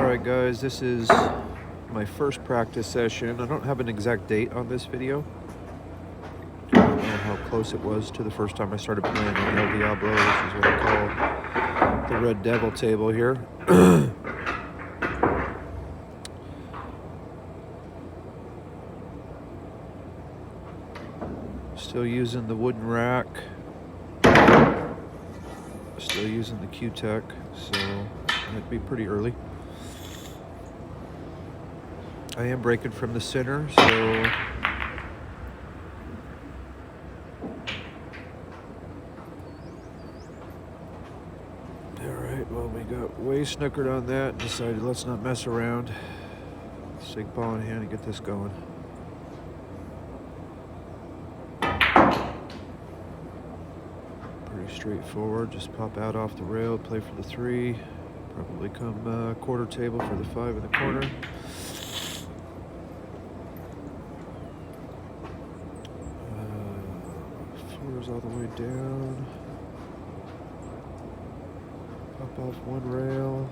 Alright guys, this is my first practice session. I don't have an exact date on this video. I don't know how close it was to the first time I started playing on El Diablo, which is what I call the Red Devil table here. Still using the wooden rack. Still using the Q-Tech, so it'd be pretty early. I am breaking from the center, so alright, well, we got way snookered on that and decided let's not mess around. Let's take ball in hand and get this going. Pretty straightforward, just pop out off the rail, play for the 3, probably come quarter table for the 5 in the corner. All the way down, pop off one rail,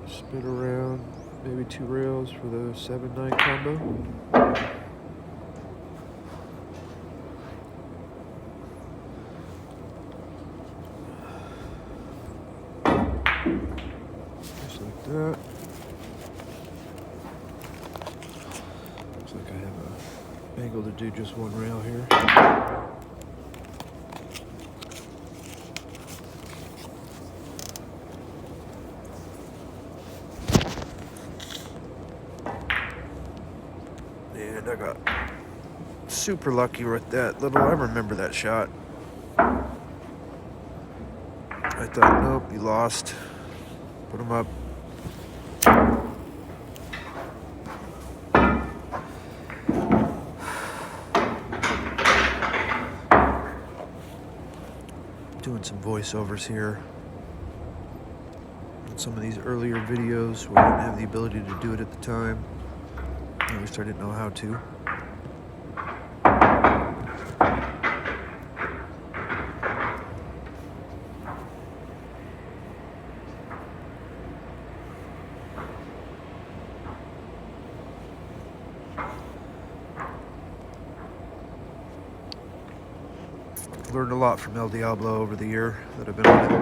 spin around, maybe 2 rails for the 7-9 combo. Just like that. Looks like I have a angle to do just 1 rail here. And I got super lucky with that little, I remember that shot. I thought, nope, you lost. Put him up. Doing some voiceovers here. In some of these earlier videos where I didn't have the ability to do it at the time. At least I didn't know how to. Learned a lot from El Diablo over the year that I've been on it.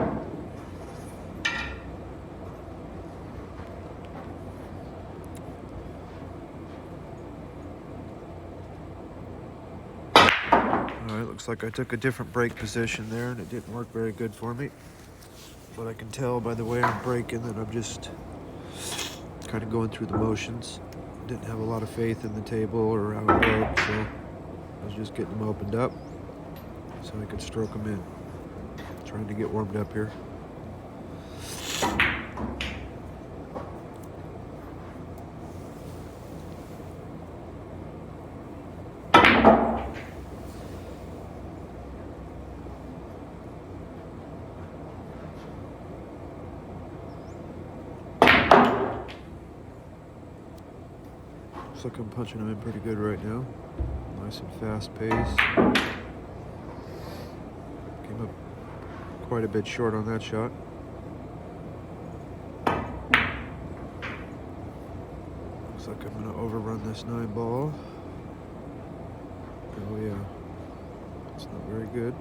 Alright, looks like I took a different brake position there and it didn't work very good for me. But I can tell by the way I'm braking that I'm just kind of going through the motions. Didn't have a lot of faith in the table or how it worked, so I was just getting them opened up so I could stroke them in. Trying to get warmed up here. Looks like I'm punching them in pretty good right now. Nice and fast pace. Came up quite a bit short on that shot. Looks like I'm gonna overrun this 9 ball. Oh yeah, it's not very good.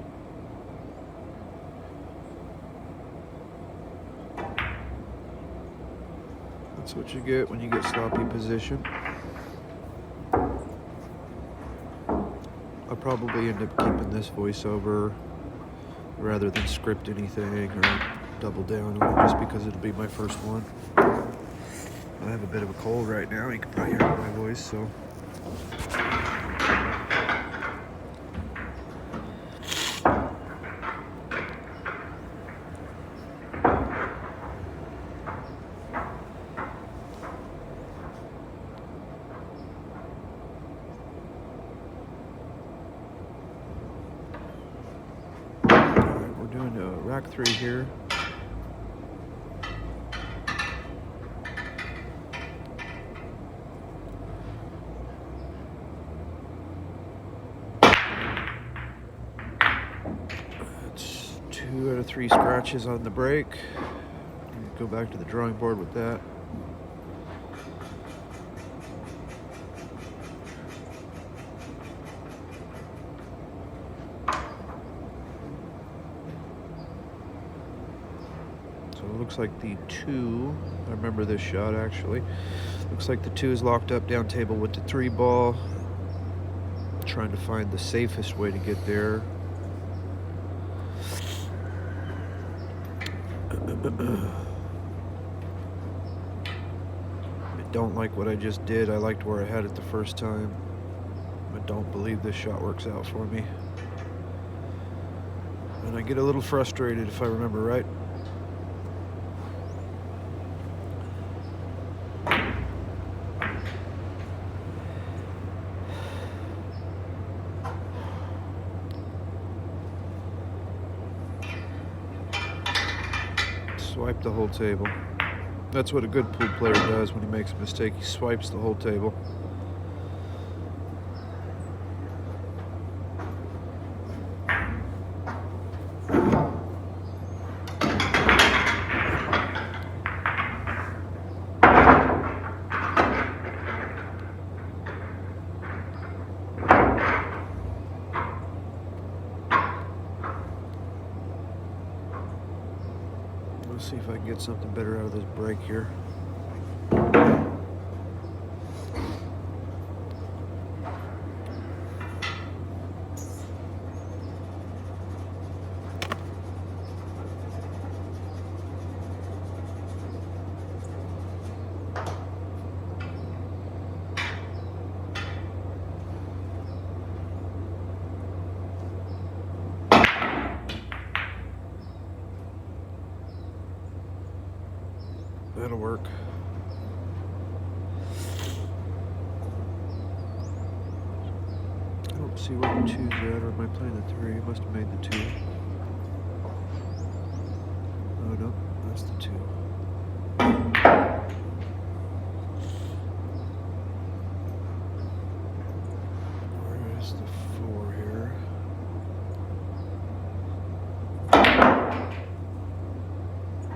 That's what you get when you get sloppy position. I'll probably end up keeping this voiceover rather than script anything or double down on it just because it'll be my first one. I have a bit of a cold right now, you can probably hear my voice, so. Doing a rack 3 here. That's 2 out of 3 scratches on the brake. go back to the drawing board with that. So it looks like the 2, I remember this shot actually. Looks like the 2 is locked up down table with the 3 ball. Trying to find the safest way to get there. I don't like what I just did. I liked where I had it the first time. I don't believe this shot works out for me. And I get a little frustrated if I remember right. Swipe the whole table. That's what a good pool player does when he makes a mistake. He swipes the whole table. Let's see if I can get something better out of this break here. That'll work. I don't see where the 2's at, or am I playing the 3? I must have made the 2. Oh no, that's the 2. Where is the 4 here?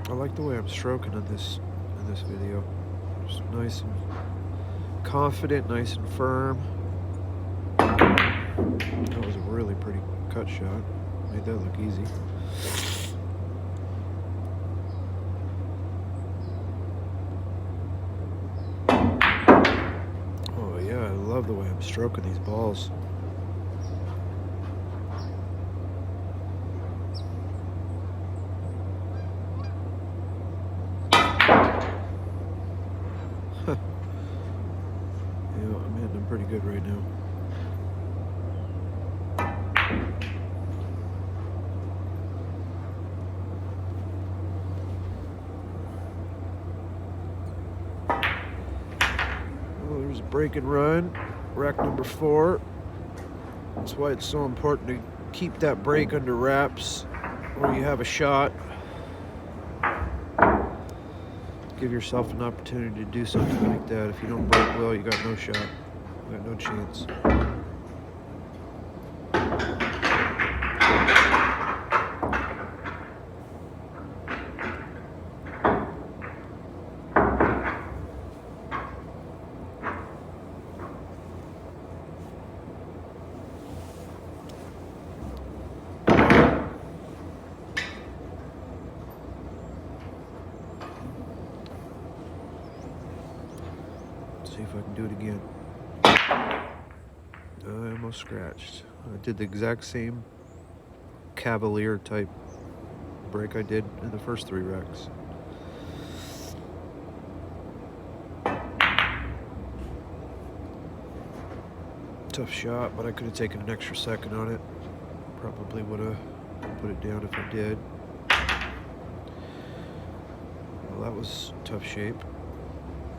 I like the way I'm stroking on this in this video. Just nice and confident, nice and firm. That was a really pretty cut shot. Made that look easy. Oh yeah, I love the way I'm stroking these balls. Yeah, I'm hitting them pretty good right now. Well, there's a break and run, rack number 4. That's why it's so important to keep that break under wraps where you have a shot. Give yourself an opportunity to do something like that. If you don't break well, you got no shot. You got no chance. See if I can do it again. I almost scratched. I did the exact same cavalier type break I did in the first 3 racks. Tough shot, but I could have taken an extra second on it. Probably would have put it down if I did. Well, that was tough shape.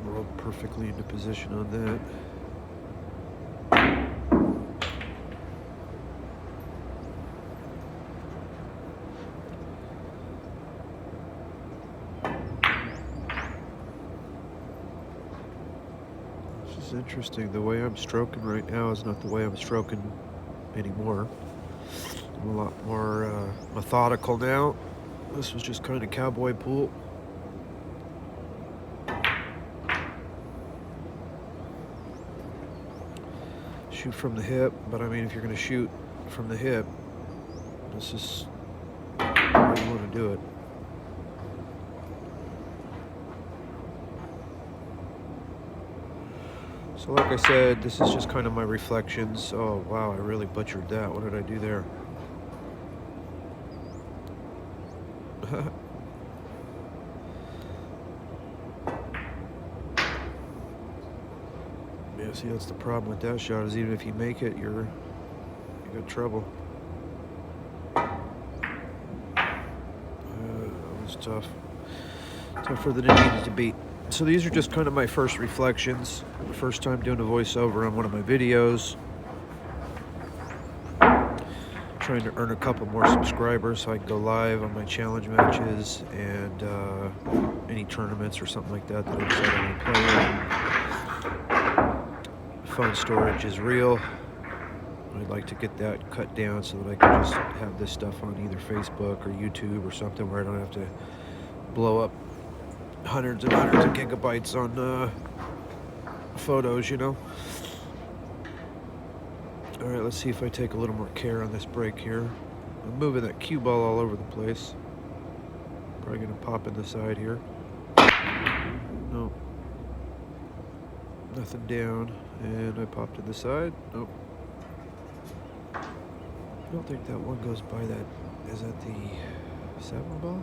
Rolled perfectly into position on that. This is interesting. The way I'm stroking right now is not the way I'm stroking anymore. I'm a lot more methodical now. This was just kind of cowboy pool. shoot from the hip, but I mean, if you're going to shoot from the hip, this is how you want to do it. So like I said, this is just kind of my reflections. Oh wow, I really butchered that. What did I do there? Yeah, see, that's the problem with that shot, is even if you make it, you got trouble. That was tough. Tougher than it needed to be. So these are just kind of my first reflections. First time doing a voiceover on one of my videos. Trying to earn a couple more subscribers so I can go live on my challenge matches and any tournaments or something like that that I decide I want to play. Phone storage is real. I'd like to get that cut down so that I can just have this stuff on either Facebook or YouTube or something where I don't have to blow up hundreds and hundreds of gigabytes on photos, you know. All right, let's see if I take a little more care on this brake here. I'm moving that cue ball all over the place. Probably gonna pop in the side here. Nope. Nothing down, and I popped to the side. Nope. I don't think that one goes by that. Is that the 7 ball?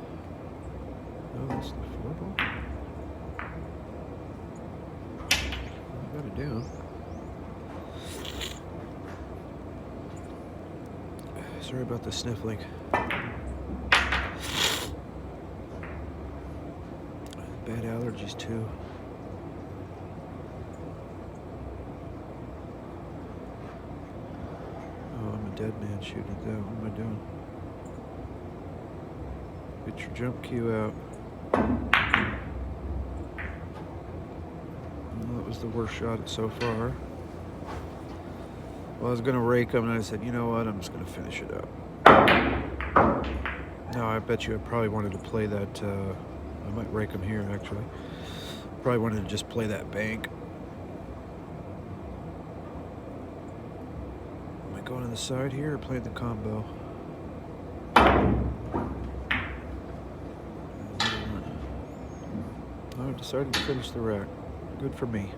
No, that's the 4 ball. I got it down. Sorry about the sniffling. Bad allergies too. Oh, I'm a dead man shooting at that. What am I doing? Get your jump cue out. Well, that was the worst shot so far. Well, I was going to rake them, and I said, you know what, I'm just going to finish it up. No, I bet you I probably wanted to play that, I might rake them here, actually. Probably wanted to just play that bank. Am I going on the side here or playing the combo? I've decided to finish the rack. Good for me.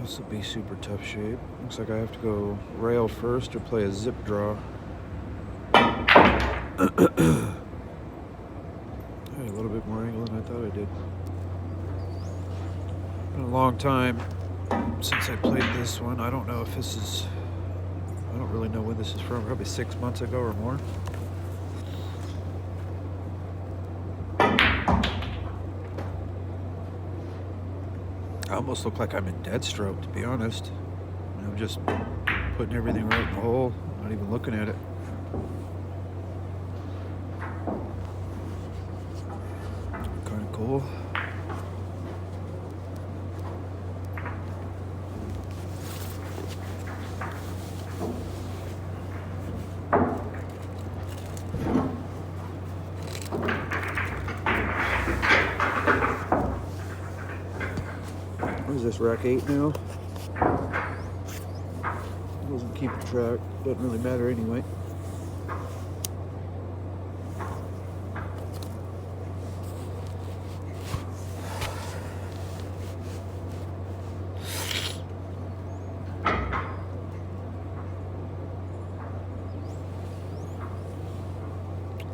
This will be super tough shape. Looks like I have to go rail first or play a zip draw. I had a little bit more angle than I thought I did. Been a long time since I played this one. I don't know if this is... I don't really know when this is from. Probably 6 months ago or more. I almost look like I'm in dead stroke, to be honest. I'm just putting everything right in the hole, not even looking at it. Kind of cool. What is this, rack 8 now? Wasn't keeping track. Doesn't really matter anyway.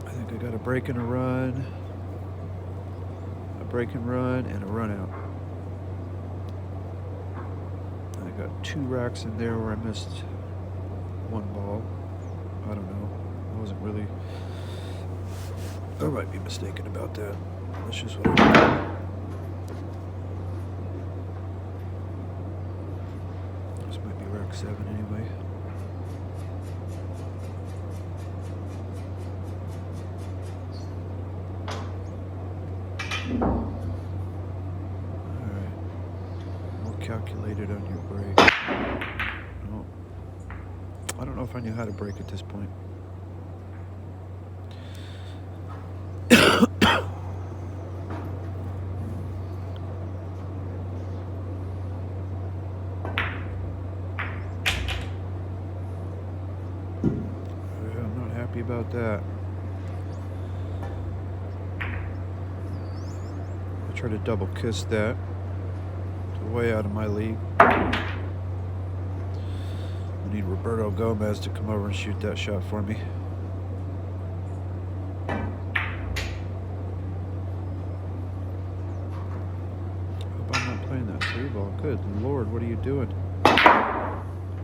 I think I got a break and a run, and a run out. Got 2 racks in there where I missed 1 ball. I don't know. I wasn't really... I might be mistaken about that. That's just what I did. This might be rack 7 anyway. Calculated on your brake. Oh, I don't know if I knew how to break at this point. I'm not happy about that. I try to double kiss that. It's way out of my league. I need Roberto Gomez to come over and shoot that shot for me. How about not playing that three ball? Good Lord, what are you doing?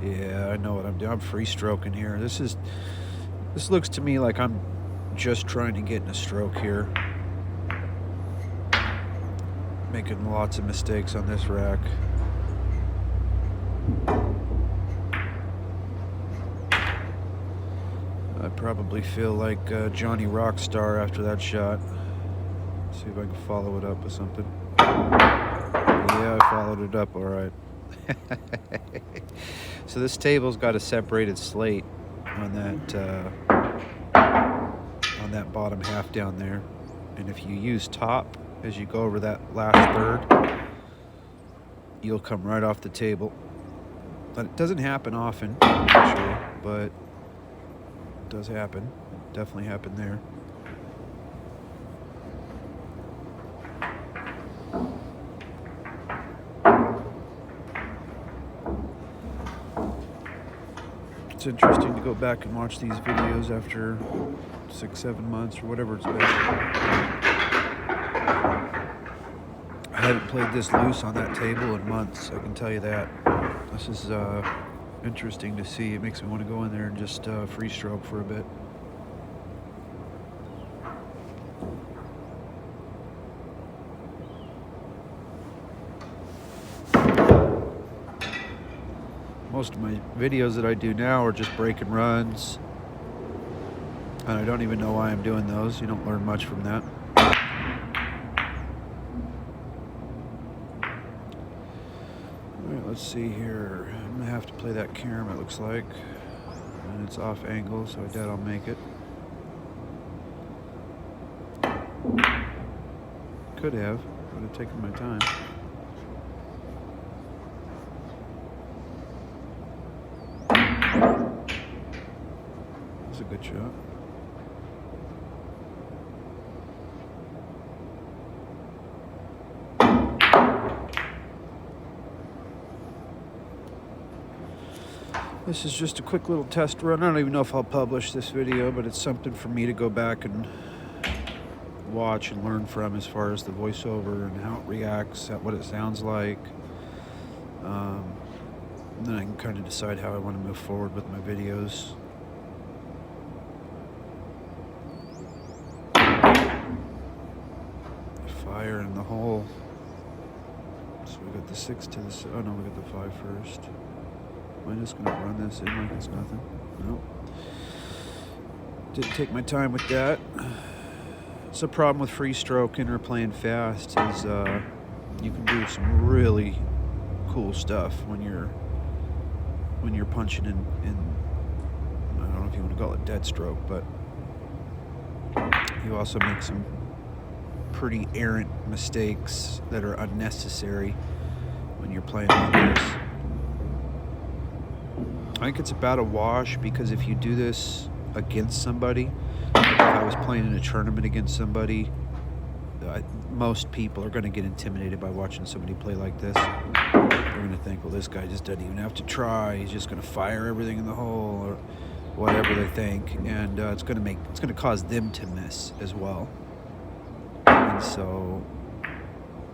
Yeah, I know what I'm doing. I'm free stroking here. This looks to me like I'm just trying to get in a stroke here. Making lots of mistakes on this rack. I probably feel like Johnny Rockstar after that shot. See if I can follow it up with something. Yeah, I followed it up all right. So this table's got a separated slate on that bottom half down there, and if you use top as you go over that last third, you'll come right off the table. But it doesn't happen often, actually, but it does happen. It definitely happened there. It's interesting to go back and watch these videos after 6-7 months or whatever it's been. I haven't played this loose on that table in months, I can tell you that. This is interesting to see. It makes me want to go in there and just free stroke for a bit. Most of my videos that I do now are just breaking runs, and I don't even know why I'm doing those. You don't learn much from that. Alright, let's see here. I'm gonna have to play that carom, it looks like, and it's off angle, so I doubt I'll make it. Could have, would have taken my time. That's a good shot. This is just a quick little test run. I don't even know if I'll publish this video, but it's something for me to go back and watch and learn from as far as the voiceover and how it reacts, what it sounds like. And then I can kind of decide how I want to move forward with my videos. Fire in the hole. So we got the 6 to the... Oh no, we got the 5 first. Am I just going to run this in like it's nothing? Nope. Didn't take my time with that. It's the problem with free stroking or playing fast is you can do some really cool stuff when you're punching in I don't know if you want to call it dead stroke, but you also make some pretty errant mistakes that are unnecessary when you're playing like this. I think it's about a wash, because if you do this against somebody, if I was playing in a tournament against somebody, most people are going to get intimidated by watching somebody play like this. They're going to think, well, this guy just doesn't even have to try. He's just going to fire everything in the hole, or whatever they think, and it's going to cause them to miss as well. And so,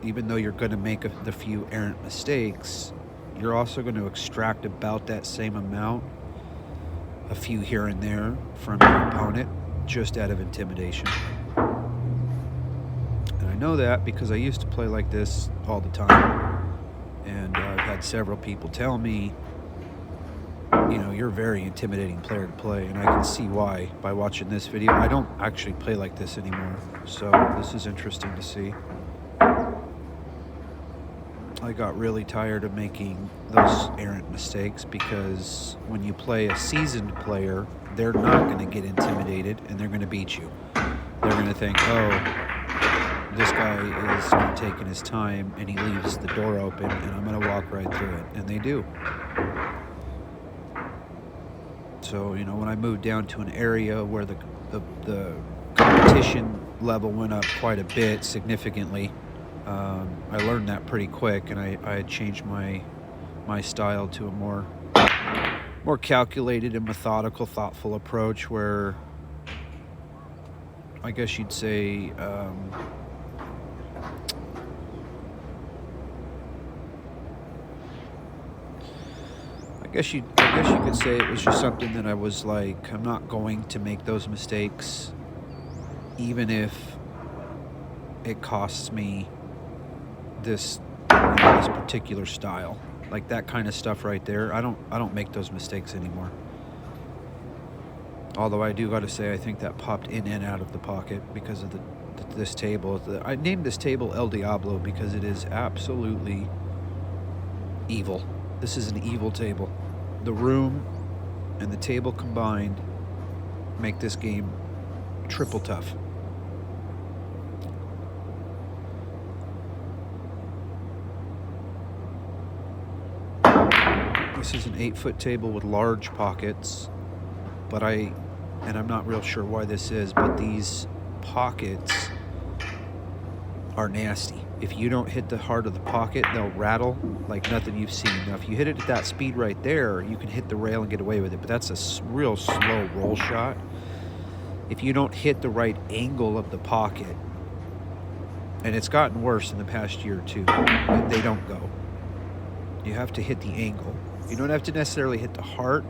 even though you're going to make the few errant mistakes, you're also going to extract about that same amount, a few here and there, from your opponent, just out of intimidation. And I know that because I used to play like this all the time, and I've had several people tell me, you know, you're a very intimidating player to play, and I can see why by watching this video. I don't actually play like this anymore, so this is interesting to see. I got really tired of making those errant mistakes, because when you play a seasoned player, they're not going to get intimidated and they're going to beat you. They're going to think, oh, this guy is not taking his time and he leaves the door open and I'm going to walk right through it. And they do. So, you know, when I moved down to an area where the competition level went up quite a bit, significantly, I learned that pretty quick, and I had changed my style to a more calculated and methodical, thoughtful approach, where I guess you'd say I guess you could say it was just something that I was like, I'm not going to make those mistakes, even if it costs me this particular style. Like that kind of stuff right there, I don't make those mistakes anymore. Although I do got to say, I think that popped in and out of the pocket because of this table. I named this table El Diablo because it is absolutely evil. This is an evil table. The room and the table combined make this game triple tough. This is an 8-foot table with large pockets, but I'm not real sure why this is, but these pockets are nasty. If you don't hit the heart of the pocket, they'll rattle like nothing you've seen. Now, if you hit it at that speed right there, you can hit the rail and get away with it, but that's a real slow roll shot. If you don't hit the right angle of the pocket, and it's gotten worse in the past year or two, they don't go. You have to hit the angle. You don't have to necessarily hit the heart.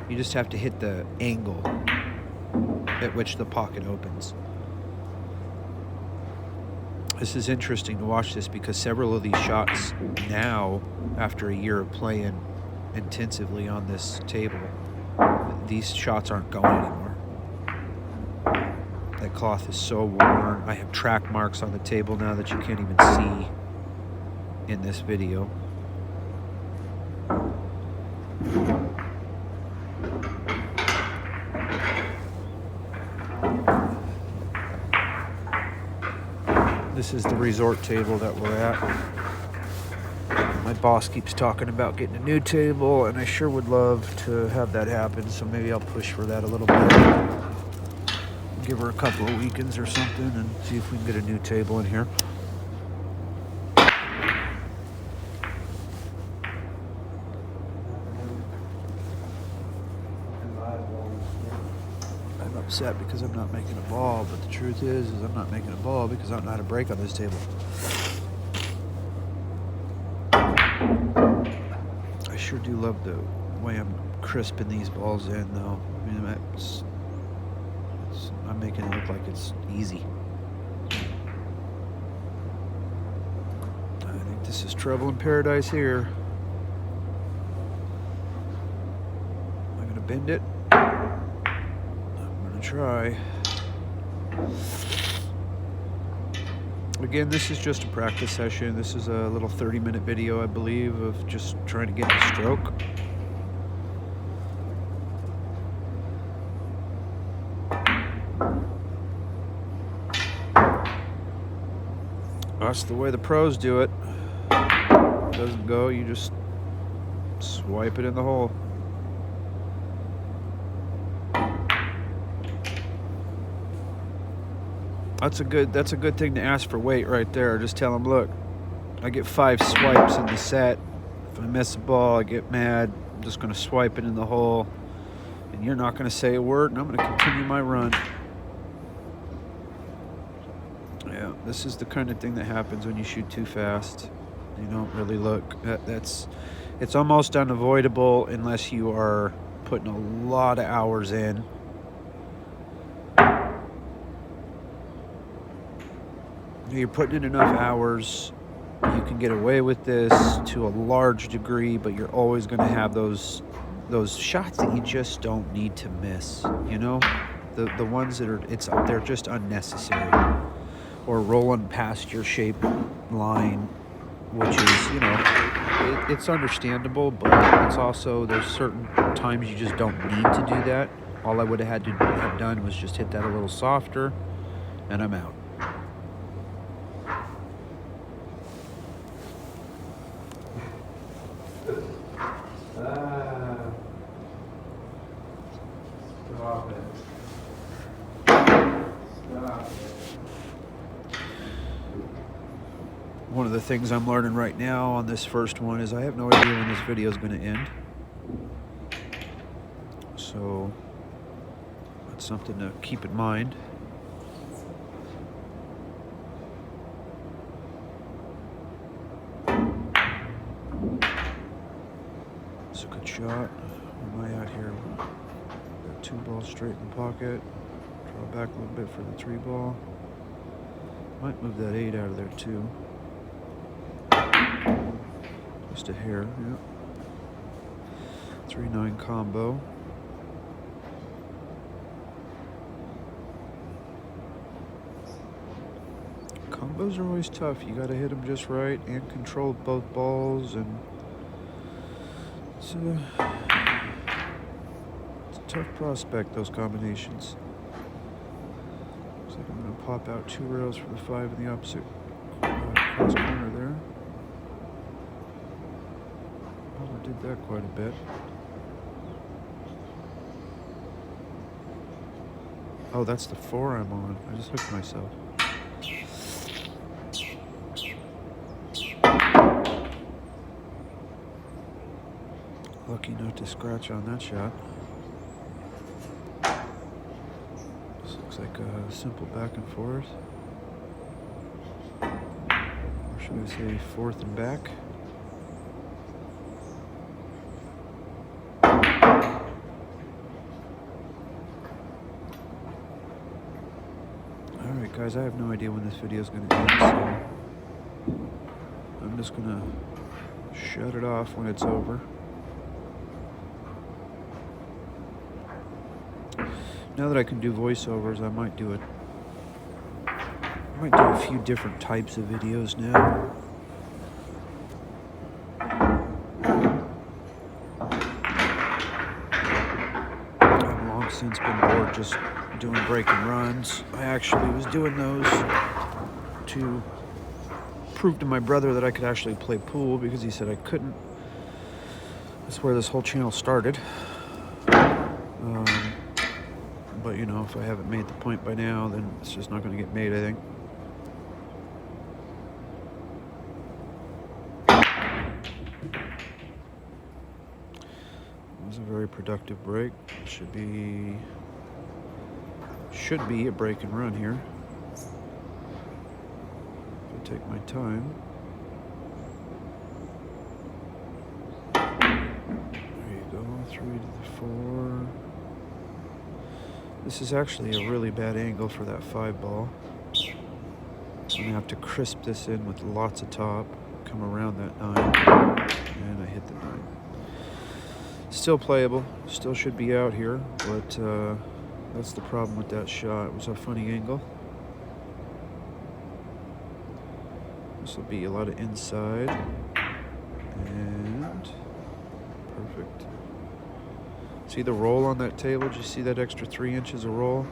You just have to hit the angle at which the pocket opens. This is interesting to watch this, because several of these shots now, after a year of playing intensively on this table, these shots aren't going anymore. That cloth is so worn. I have track marks on the table now that you can't even see in this video. This is the resort table that we're at. My boss keeps talking about getting a new table, and I sure would love to have that happen, so maybe I'll push for that a little bit. Give her a couple of weekends or something and see if we can get a new table in here. I'm upset because I'm not making a ball, but the truth is I'm not making a ball because I don't know how to break on this table. I sure do love the way I'm crisping these balls in, though. I mean, I'm making it look like it's easy. I think this is trouble in paradise here. Am I going to bend it? Try. Again, this is just a practice session. This is a little 30-minute video, I believe, of just trying to get the stroke. That's the way the pros do it. It doesn't go, you just swipe it in the hole. That's a good thing to ask for weight right there. Just tell them, look, I get 5 swipes in the set. If I miss a ball, I get mad. I'm just going to swipe it in the hole. And you're not going to say a word, and I'm going to continue my run. Yeah, this is the kind of thing that happens when you shoot too fast. You don't really look. It's almost unavoidable unless you are putting a lot of hours in. You're putting in enough hours, you can get away with this to a large degree, but you're always going to have those shots that you just don't need to miss. You know, the ones that they're just unnecessary, or rolling past your shape line which is, you know, it's understandable, but it's also, there's certain times you just don't need to do that. All I would have had to have done was just hit that a little softer, and I'm out. Stop it. Stop it. One of the things I'm learning right now on this first one is I have no idea when this video is going to end. So that's something to keep in mind. It's a good shot. Where am I at here? Got 2 balls straight in the pocket. Draw back a little bit for the 3 ball. Might move that 8 out of there too. Just a hair, yeah. 3-9 combo. Combos are always tough. You gotta hit them just right and control both balls, and it's a tough prospect, those combinations. Looks like I'm gonna pop out 2 rails for the 5 in the opposite cross corner there. Oh, I did that quite a bit. Oh, that's the 4 I'm on. I just hooked myself. Lucky not to scratch on that shot. This looks like a simple back and forth. Or should I say 4th and back? Alright guys, I have no idea when this video is going to end, so I'm just going to shut it off when it's over. Now that I can do voiceovers, I might do a few different types of videos now. I've long since been bored just doing break and runs. I actually was doing those to prove to my brother that I could actually play pool, because he said I couldn't. That's where this whole channel started. But you know, if I haven't made the point by now, then it's just not going to get made, I think. It was a very productive break. Should be a break and run here. If I take my time. There you go, 3 to the 4. This is actually a really bad angle for that 5 ball. I'm gonna have to crisp this in with lots of top, come around that 9, and I hit the 9. Still playable, still should be out here, but that's the problem with that shot. It was a funny angle. This will be a lot of inside, and perfect. See the roll on that table? Did you see that extra 3 inches of roll?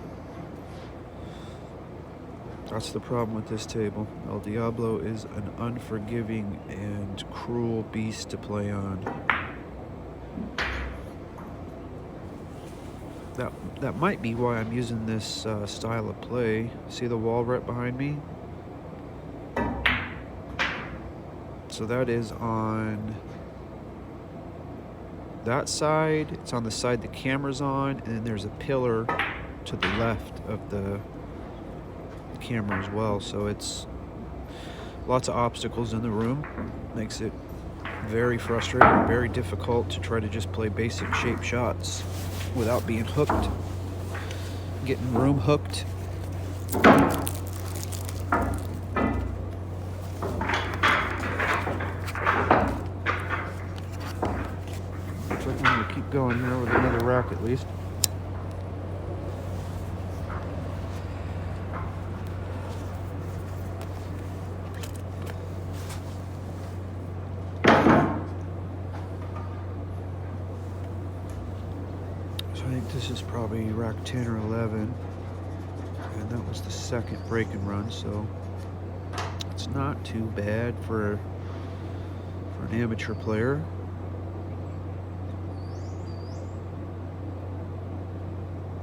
That's the problem with this table. El Diablo is an unforgiving and cruel beast to play on. That might be why I'm using this style of play. See the wall right behind me? So that is on that side. It's on the side the camera's on, and then there's a pillar to the left of the camera as well. So it's lots of obstacles in the room. Makes it very frustrating, very difficult to try to just play basic shape shots without being hooked, getting room hooked. Looks like I'm gonna keep going here with another rack at least. This is probably rack 10 or 11, and that was the second break and run, so it's not too bad for an amateur player.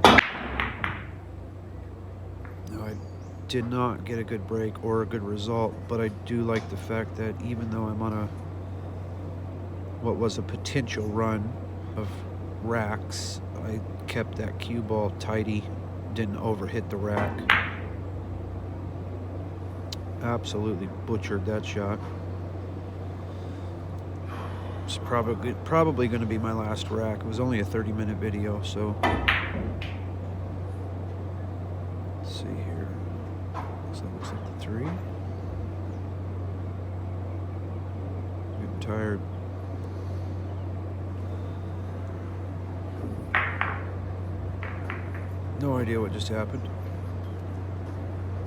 Now, I did not get a good break or a good result, but I do like the fact that even though I'm on what was a potential run of racks, I kept that cue ball tidy, didn't overhit the rack. Absolutely butchered that shot. It's probably going to be my last rack. It was only a 30-minute video, so let's see here. So that looks like the 3. Getting tired. No idea what just happened.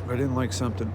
I didn't like something.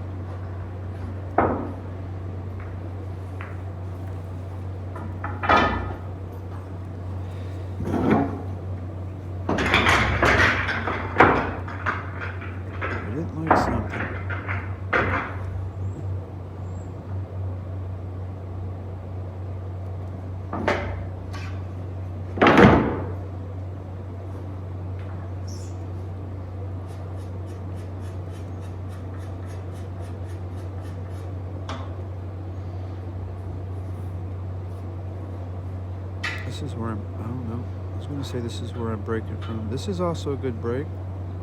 This is where I don't know. I was going to say this is where I'm breaking from. This is also a good break.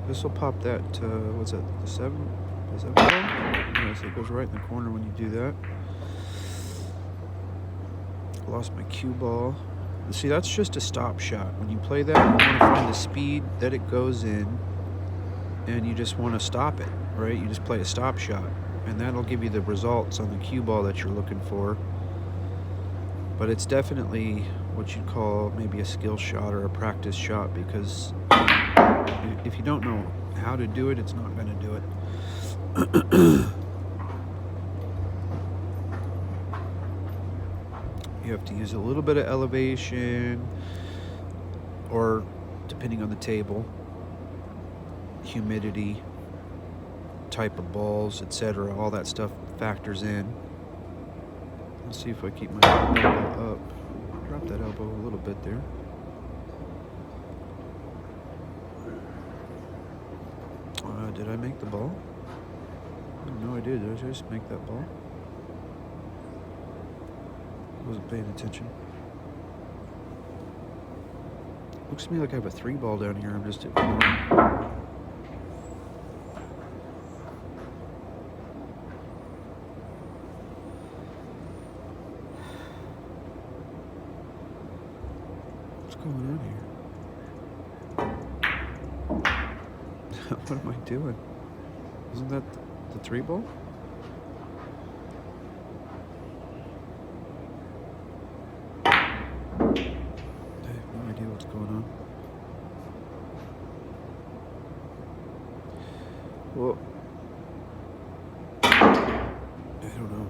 This will pop that, what's that, the 7? Is that ball? Yes, it goes right in the corner when you do that. Lost my cue ball. See, that's just a stop shot. When you play that, you want to find the speed that it goes in, and you just want to stop it, right? You just play a stop shot, and that'll give you the results on the cue ball that you're looking for. But it's definitely what you'd call maybe a skill shot or a practice shot, because if you don't know how to do it, it's not going to do it. You have to use a little bit of elevation, or depending on the table, humidity, type of balls, etc. All that stuff factors in. Let's see if I keep my elbow up. Drop that elbow a little bit there. Did I make the ball? No, I did. Did I just make that ball? Wasn't paying attention. Looks to me like I have a 3 ball down here. I'm just ignoring. What's going on here? What am I doing? Isn't that the 3 ball? I have no idea what's going on. Well, I don't know.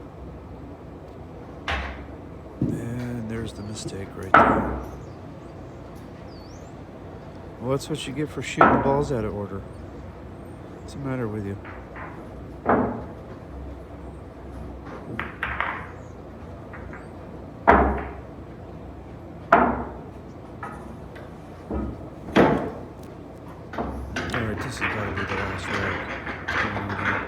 And there's the mistake right there. Well, that's what you get for shooting the balls out of order. What's the matter with you? Alright, this has got to be the last rack. What's going on here?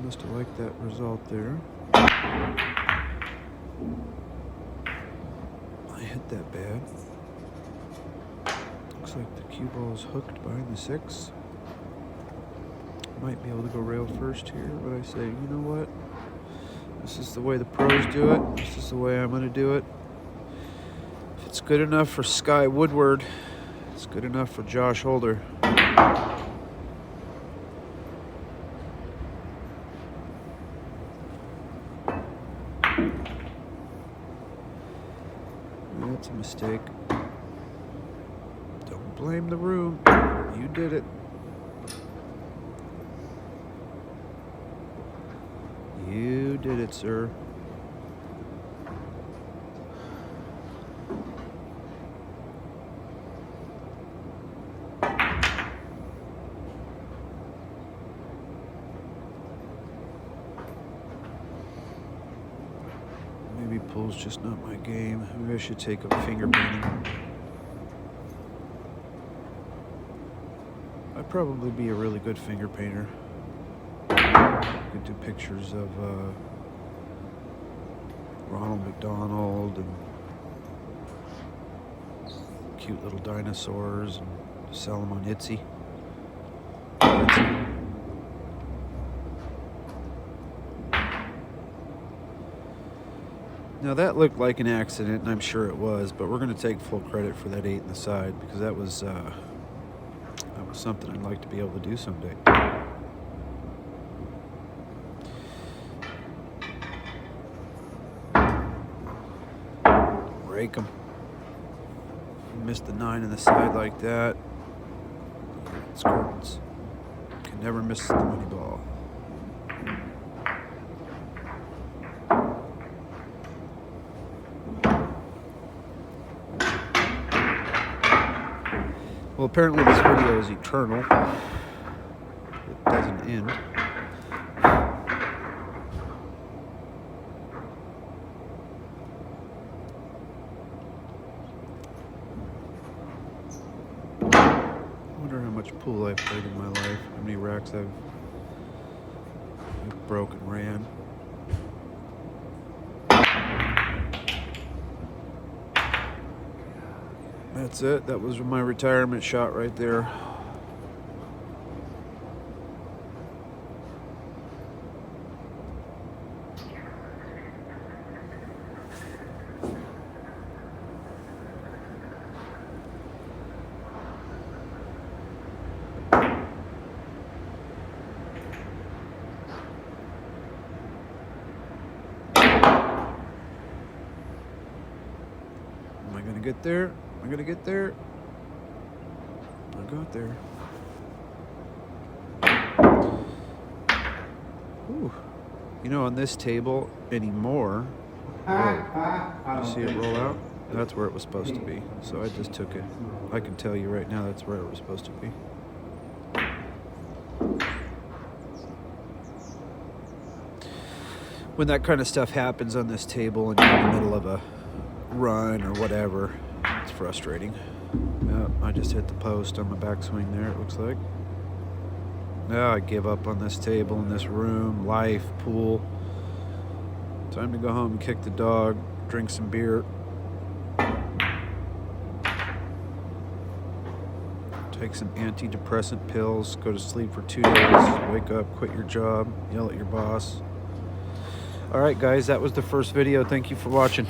Must have liked that result there. I hit that bad. Looks like the cue ball is hooked behind the 6. Might be able to go rail first here, but I say, you know what? This is the way the pros do it. This is the way I'm going to do it. If it's good enough for Sky Woodward, it's good enough for Josh Holder. That's a mistake. Don't blame the room. You did it. You did it, sir. Maybe pool's just not my game. Maybe I should take up finger painting. I'd probably be a really good finger painter. I could do pictures of Ronald McDonald and cute little dinosaurs and sell them on Etsy. Now that looked like an accident, and I'm sure it was, but we're going to take full credit for that 8 in the side because that was something I'd like to be able to do someday. Rake them. Missed the 9 in the side like that. Scorpions. Can never miss the money ball. Well, apparently this video is eternal. It doesn't end. I wonder how much pool I've played in my life, how many racks I've broke and ran. That's it. That was my retirement shot right there. Am I gonna get there? Am I gonna get there? I got there. Whew. You know, on this table anymore, you see it roll out? That's where it was supposed to be. So I just took it. I can tell you right now that's where it was supposed to be. When that kind of stuff happens on this table and you're in the middle of a run or whatever, it's frustrating. Yep, I just hit the post on my backswing there, it looks like. Now I give up on this table in this room, life, pool. Time to go home and kick the dog, drink some beer. Take some antidepressant pills, go to sleep for 2 days, wake up, quit your job, yell at your boss. All right, guys, that was the first video. Thank you for watching.